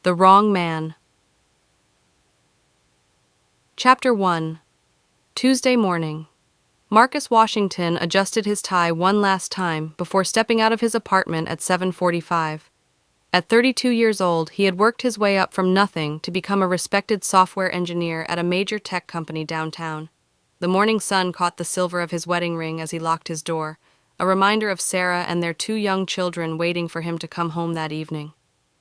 The Wrong Man. Chapter 1. Tuesday morning. Marcus Washington adjusted his tie one last time before stepping out of his apartment at 7:45. At 32 years old, he had worked his way up from nothing to become a respected software engineer at a major tech company downtown. The morning sun caught the silver of his wedding ring as he locked his door, a reminder of Sarah and their two young children waiting for him to come home that evening.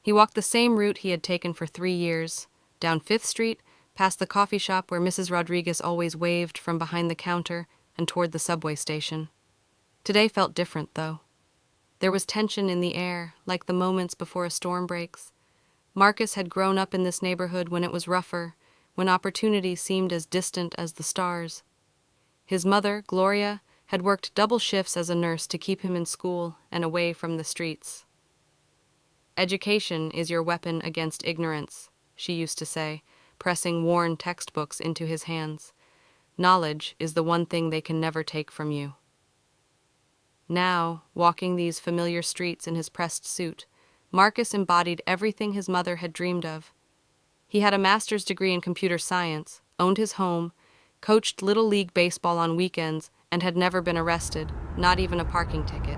He walked the same route he had taken for 3 years, down Fifth Street, past the coffee shop where Mrs. Rodriguez always waved from behind the counter, and toward the subway station. Today felt different, though. There was tension in the air, like the moments before a storm breaks. Marcus had grown up in this neighborhood when it was rougher, when opportunity seemed as distant as the stars. His mother, Gloria, had worked double shifts as a nurse to keep him in school and away from the streets. "Education is your weapon against ignorance," she used to say, pressing worn textbooks into his hands. "Knowledge is the one thing they can never take from you." Now, walking these familiar streets in his pressed suit, Marcus embodied everything his mother had dreamed of. He had a master's degree in computer science, owned his home, coached Little League baseball on weekends, and had never been arrested, not even a parking ticket.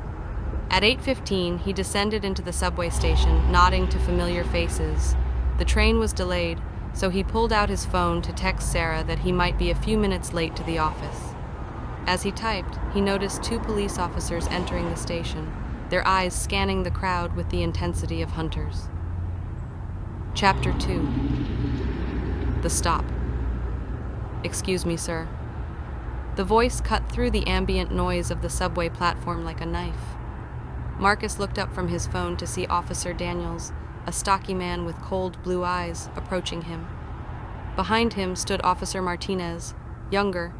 At 8:15, he descended into the subway station, nodding to familiar faces. The train was delayed, so he pulled out his phone to text Sarah that he might be a few minutes late to the office. As he typed, he noticed 2 police officers entering the station, their eyes scanning the crowd with the intensity of hunters. Chapter 2. The Stop. "Excuse me, sir." The voice cut through the ambient noise of the subway platform like a knife. Marcus looked up from his phone to see Officer Daniels, a stocky man with cold blue eyes, approaching him. Behind him stood Officer Martinez, younger,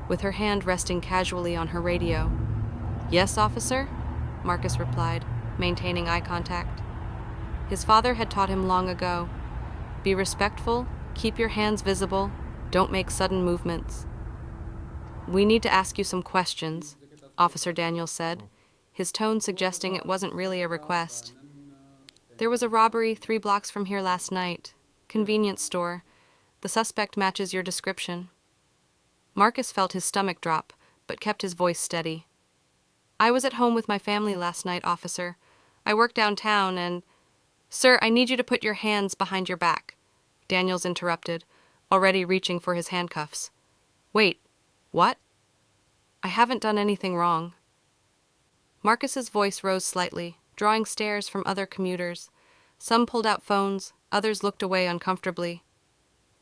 with her hand resting casually on her radio. "Yes, officer?" Marcus replied, maintaining eye contact. His father had taught him long ago, "Be respectful, keep your hands visible, don't make sudden movements." "We need to ask you some questions," Officer Daniels said, his tone suggesting it wasn't really a request. "There was a robbery 3 blocks from here last night. Convenience store. The suspect matches your description." Marcus felt his stomach drop, but kept his voice steady. "I was at home with my family last night, officer. I work downtown and—" "Sir, I need you to put your hands behind your back," Daniels interrupted, already reaching for his handcuffs. "Wait, what?" "I haven't done anything wrong." Marcus's voice rose slightly, drawing stares from other commuters. Some pulled out phones, others looked away uncomfortably.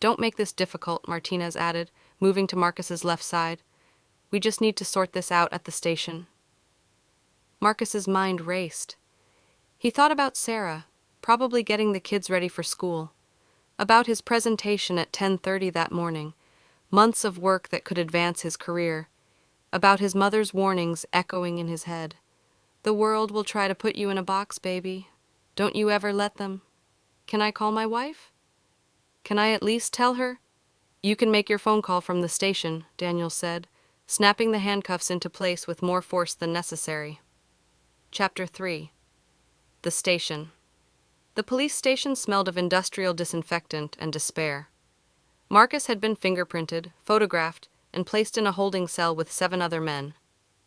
"Don't make this difficult," Martinez added, moving to Marcus's left side. "We just need to sort this out at the station." Marcus's mind raced. He thought about Sarah, probably getting the kids ready for school. About his presentation at 10:30 that morning, months of work that could advance his career. About his mother's warnings echoing in his head. "The world will try to put you in a box, baby. Don't you ever let them." "Can I call my wife? Can I at least tell her?" "You can make your phone call from the station," Daniels said, snapping the handcuffs into place with more force than necessary. Chapter 3. The Station. The police station smelled of industrial disinfectant and despair. Marcus had been fingerprinted, photographed, and placed in a holding cell with 7 other men.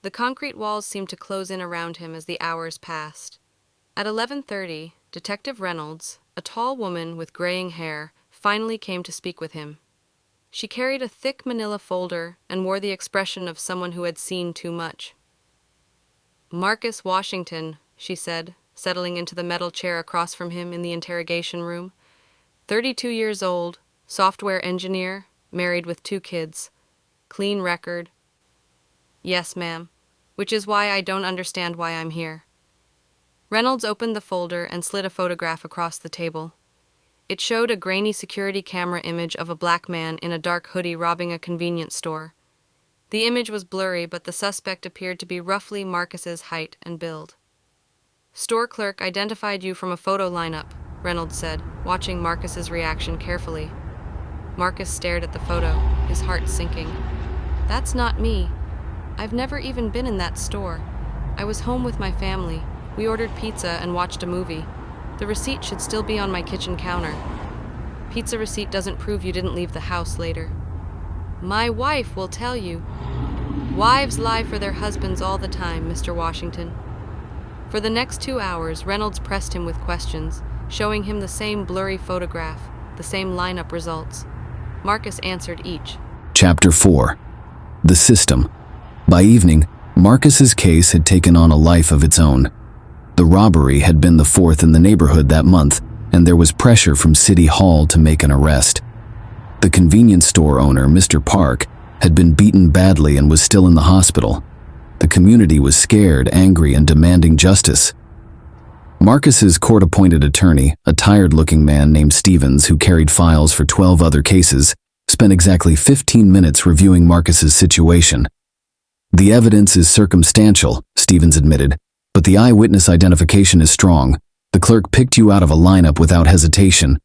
The concrete walls seemed to close in around him as the hours passed. At 11:30, Detective Reynolds, a tall woman with graying hair, finally came to speak with him. She carried a thick manila folder and wore the expression of someone who had seen too much. "Marcus Washington," she said, settling into the metal chair across from him in the interrogation room. 32 years old, software engineer, married with 2 kids. Clean record. "Yes, ma'am. Which is why I don't understand why I'm here." Reynolds opened the folder and slid a photograph across the table. It showed a grainy security camera image of a black man in a dark hoodie robbing a convenience store. The image was blurry, but the suspect appeared to be roughly Marcus's height and build. "Store clerk identified you from a photo lineup," Reynolds said, watching Marcus's reaction carefully. Marcus stared at the photo, his heart sinking. "That's not me. I've never even been in that store. I was home with my family. We ordered pizza and watched a movie." The receipt should still be on my kitchen counter. Pizza receipt doesn't prove you didn't leave the house later. My wife will tell you. Wives lie for their husbands all the time, Mr. Washington. For the next 2 hours, Reynolds pressed him with questions, showing him the same blurry photograph, the same lineup results. Marcus answered each. Chapter 4. The System. By evening, Marcus's case had taken on a life of its own. The robbery had been the fourth in the neighborhood that month, and there was pressure from City Hall to make an arrest. The convenience store owner, Mr. Park, had been beaten badly and was still in the hospital. The community was scared, angry, and demanding justice. Marcus's court-appointed attorney, a tired-looking man named Stevens who carried files for 12 other cases, spent exactly 15 minutes reviewing Marcus's situation. The evidence is circumstantial, Stevens admitted, but the eyewitness identification is strong. The clerk picked you out of a lineup without hesitation.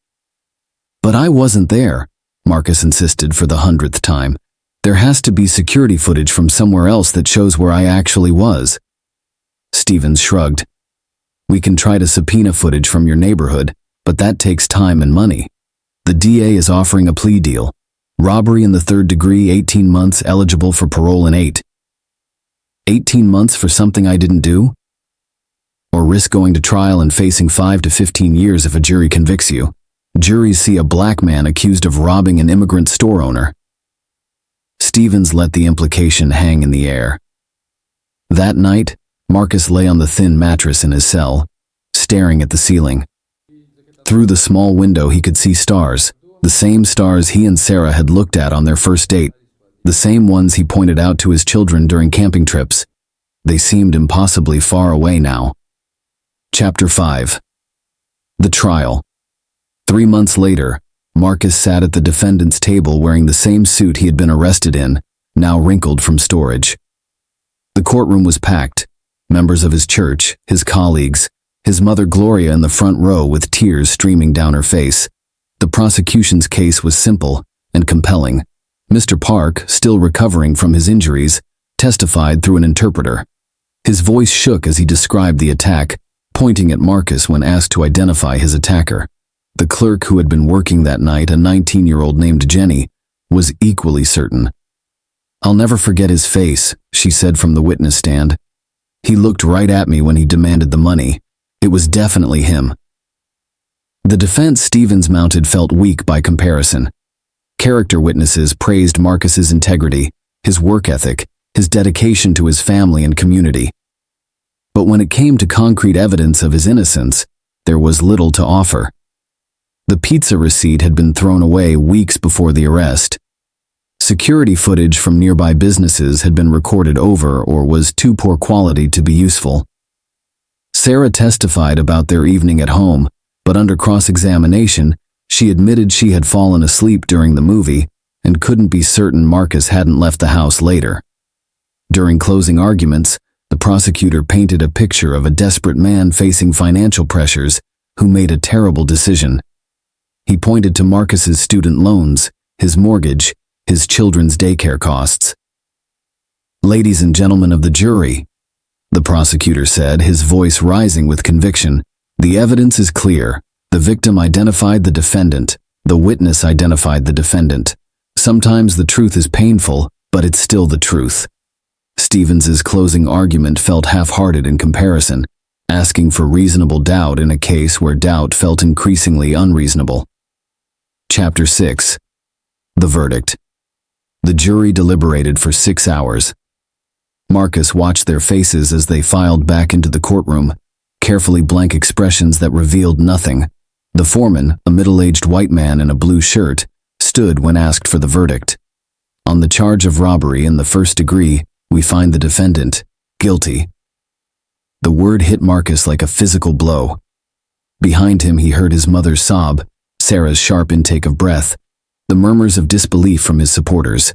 But I wasn't there, Marcus insisted for the 100th time. There has to be security footage from somewhere else that shows where I actually was. Stevens shrugged. We can try to subpoena footage from your neighborhood, but that takes time and money. The DA is offering a plea deal. Robbery in the third degree, 18 months, eligible for parole in 8. 18 months for something I didn't do? Or risk going to trial and facing 5 to 15 years if a jury convicts you. Juries see a black man accused of robbing an immigrant store owner. Stevens let the implication hang in the air. That night, Marcus lay on the thin mattress in his cell, staring at the ceiling. Through the small window he could see stars, the same stars he and Sarah had looked at on their first date, the same ones he pointed out to his children during camping trips. They seemed impossibly far away now. Chapter 5. The Trial. 3 months later, Marcus sat at the defendant's table wearing the same suit he had been arrested in, now wrinkled from storage. The courtroom was packed. Members of his church, his colleagues, his mother Gloria in the front row with tears streaming down her face. The prosecution's case was simple and compelling. Mr. Park, still recovering from his injuries, testified through an interpreter. His voice shook as he described the attack, pointing at Marcus when asked to identify his attacker. The clerk who had been working that night, a 19-year-old named Jenny, was equally certain. I'll never forget his face, she said from the witness stand. He looked right at me when he demanded the money. It was definitely him. The defense Stevens mounted felt weak by comparison. Character witnesses praised Marcus's integrity, his work ethic, his dedication to his family and community. But when it came to concrete evidence of his innocence, there was little to offer. The pizza receipt had been thrown away weeks before the arrest. Security footage from nearby businesses had been recorded over or was too poor quality to be useful. Sarah testified about their evening at home, but under cross-examination, she admitted she had fallen asleep during the movie and couldn't be certain Marcus hadn't left the house later. During closing arguments, the prosecutor painted a picture of a desperate man facing financial pressures who made a terrible decision. He pointed to Marcus's student loans, his mortgage, his children's daycare costs. Ladies and gentlemen of the jury, the prosecutor said, his voice rising with conviction, the evidence is clear. The victim identified the defendant. The witness identified the defendant. Sometimes the truth is painful, but it's still the truth. Stevens's closing argument felt half-hearted in comparison, asking for reasonable doubt in a case where doubt felt increasingly unreasonable. Chapter 6. The Verdict. The jury deliberated for 6 hours. Marcus watched their faces as they filed back into the courtroom, carefully blank expressions that revealed nothing. The foreman, a middle-aged white man in a blue shirt, stood when asked for the verdict. On the charge of robbery in the first degree, we find the defendant guilty. The word hit Marcus like a physical blow. Behind him he heard his mother's sob, Sarah's sharp intake of breath, the murmurs of disbelief from his supporters.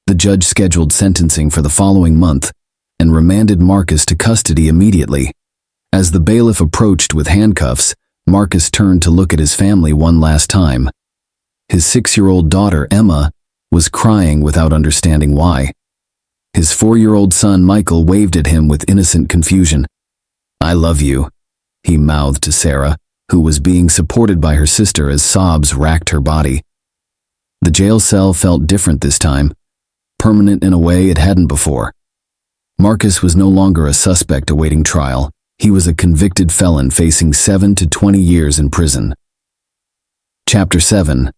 The judge scheduled sentencing for the following month and remanded Marcus to custody immediately. As the bailiff approached with handcuffs, Marcus turned to look at his family one last time. His 6-year-old daughter, Emma, was crying without understanding why. His 4-year-old son, Michael, waved at him with innocent confusion. I love you, he mouthed to Sarah, who was being supported by her sister as sobs racked her body. The jail cell felt different this time, permanent in a way it hadn't before. Marcus was no longer a suspect awaiting trial. He was a convicted felon facing 7 to 20 years in prison. Chapter 7.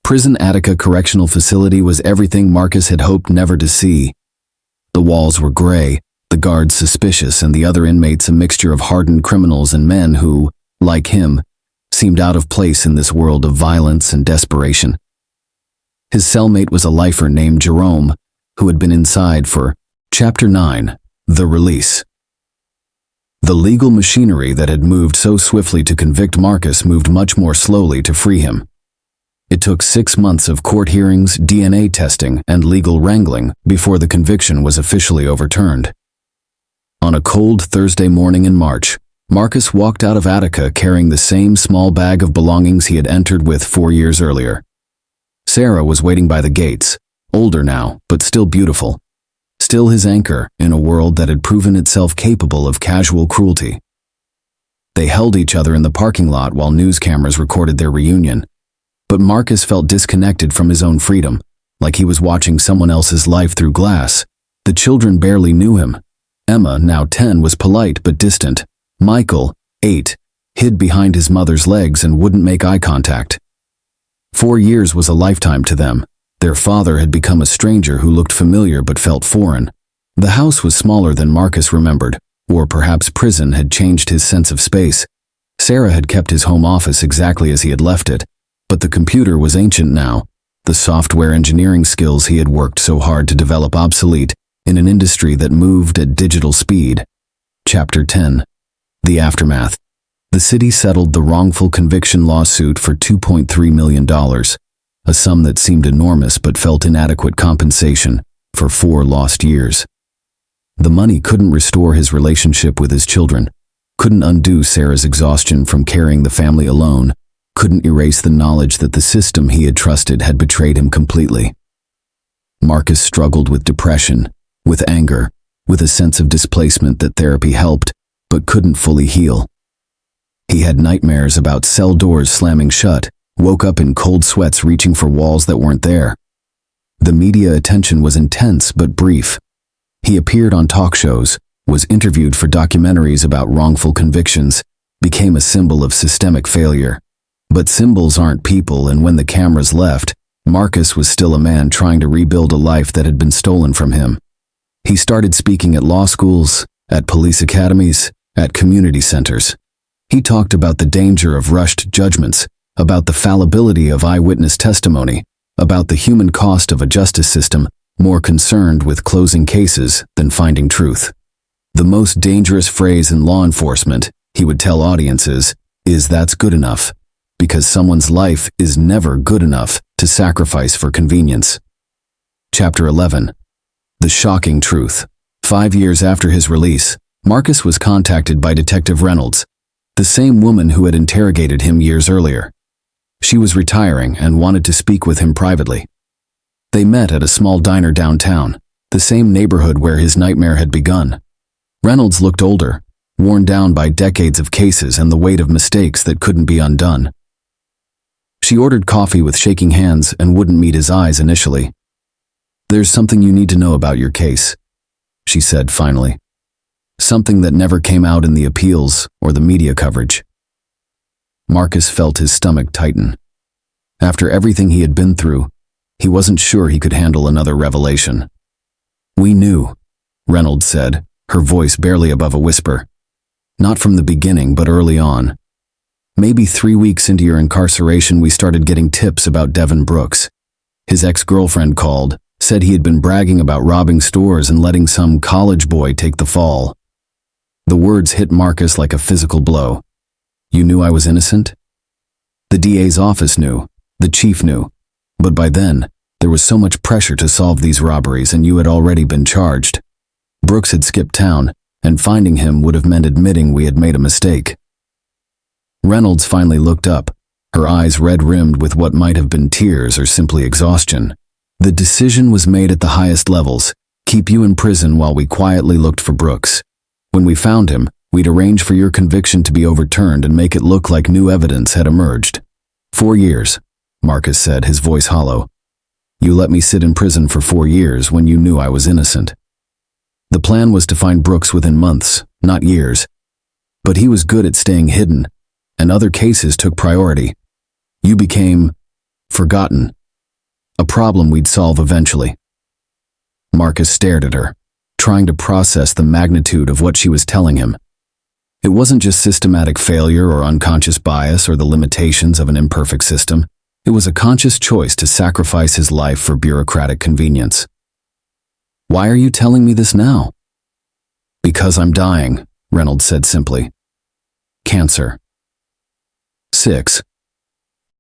Prison Attica Correctional Facility was everything Marcus had hoped never to see. The walls were gray, the guards suspicious, and the other inmates a mixture of hardened criminals and men who, like him, seemed out of place in this world of violence and desperation. His cellmate was a lifer named Jerome, who had been inside for Chapter 9, The Release. The legal machinery that had moved so swiftly to convict Marcus moved much more slowly to free him. It took 6 months of court hearings, DNA testing, and legal wrangling before the conviction was officially overturned. On a cold Thursday morning in March, Marcus walked out of Attica carrying the same small bag of belongings he had entered with 4 years earlier. Sarah was waiting by the gates, older now, but still beautiful. Still his anchor in a world that had proven itself capable of casual cruelty. They held each other in the parking lot while news cameras recorded their reunion. But Marcus felt disconnected from his own freedom, like he was watching someone else's life through glass. The children barely knew him. Emma, now 10, was polite but distant. Michael, 8, hid behind his mother's legs and wouldn't make eye contact. 4 years was a lifetime to them. Their father had become a stranger who looked familiar but felt foreign. The house was smaller than Marcus remembered, or perhaps prison had changed his sense of space. Sarah had kept his home office exactly as he had left it, but the computer was ancient now, the software engineering skills he had worked so hard to develop obsolete in an industry that moved at digital speed. Chapter 10. The Aftermath. The city settled the wrongful conviction lawsuit for $2.3 million, a sum that seemed enormous but felt inadequate compensation for 4 lost years. The money couldn't restore his relationship with his children, couldn't undo Sarah's exhaustion from carrying the family alone, couldn't erase the knowledge that the system he had trusted had betrayed him completely. Marcus struggled with depression, with anger, with a sense of displacement that therapy helped, but couldn't fully heal. He had nightmares about cell doors slamming shut, woke up in cold sweats reaching for walls that weren't there. The media attention was intense but brief. He appeared on talk shows, was interviewed for documentaries about wrongful convictions, became a symbol of systemic failure. But symbols aren't people, and when the cameras left, Marcus was still a man trying to rebuild a life that had been stolen from him. He started speaking at law schools, at police academies, at community centers. He talked about the danger of rushed judgments, about the fallibility of eyewitness testimony, about the human cost of a justice system more concerned with closing cases than finding truth. The most dangerous phrase in law enforcement, he would tell audiences, is "that's good enough," because someone's life is never good enough to sacrifice for convenience. Chapter 11. The Shocking Truth. 5 years after his release, Marcus was contacted by Detective Reynolds, the same woman who had interrogated him years earlier. She was retiring and wanted to speak with him privately. They met at a small diner downtown, the same neighborhood where his nightmare had begun. Reynolds looked older, worn down by decades of cases and the weight of mistakes that couldn't be undone. She ordered coffee with shaking hands and wouldn't meet his eyes initially. "There's something you need to know about your case," she said finally. Something that never came out in the appeals or the media coverage. Marcus felt his stomach tighten. After everything he had been through, he wasn't sure he could handle another revelation. "We knew," Reynolds said, her voice barely above a whisper. "Not from the beginning, but early on. Maybe 3 weeks into your incarceration, we started getting tips about Devin Brooks. His ex-girlfriend called, said he had been bragging about robbing stores and letting some college boy take the fall." The words hit Marcus like a physical blow. "You knew I was innocent?" The DA's office knew, the chief knew, but by then, there was so much pressure to solve these robberies and you had already been charged. Brooks had skipped town, and finding him would have meant admitting we had made a mistake. Reynolds finally looked up, her eyes red-rimmed with what might have been tears or simply exhaustion. "The decision was made at the highest levels, keep you in prison while we quietly looked for Brooks. When we found him, We'd arrange for your conviction to be overturned and make it look like new evidence had emerged. 4 years, Marcus said, his voice hollow. You let me sit in prison for 4 years when you knew I was innocent. The plan was to find Brooks within months, not years. But he was good at staying hidden, and other cases took priority. You became forgotten. A problem we'd solve eventually. Marcus stared at her, trying to process the magnitude of what she was telling him. It wasn't just systematic failure or unconscious bias or the limitations of an imperfect system. It was a conscious choice to sacrifice his life for bureaucratic convenience. Why are you telling me this now? Because I'm dying, Reynolds said simply. Cancer. 6.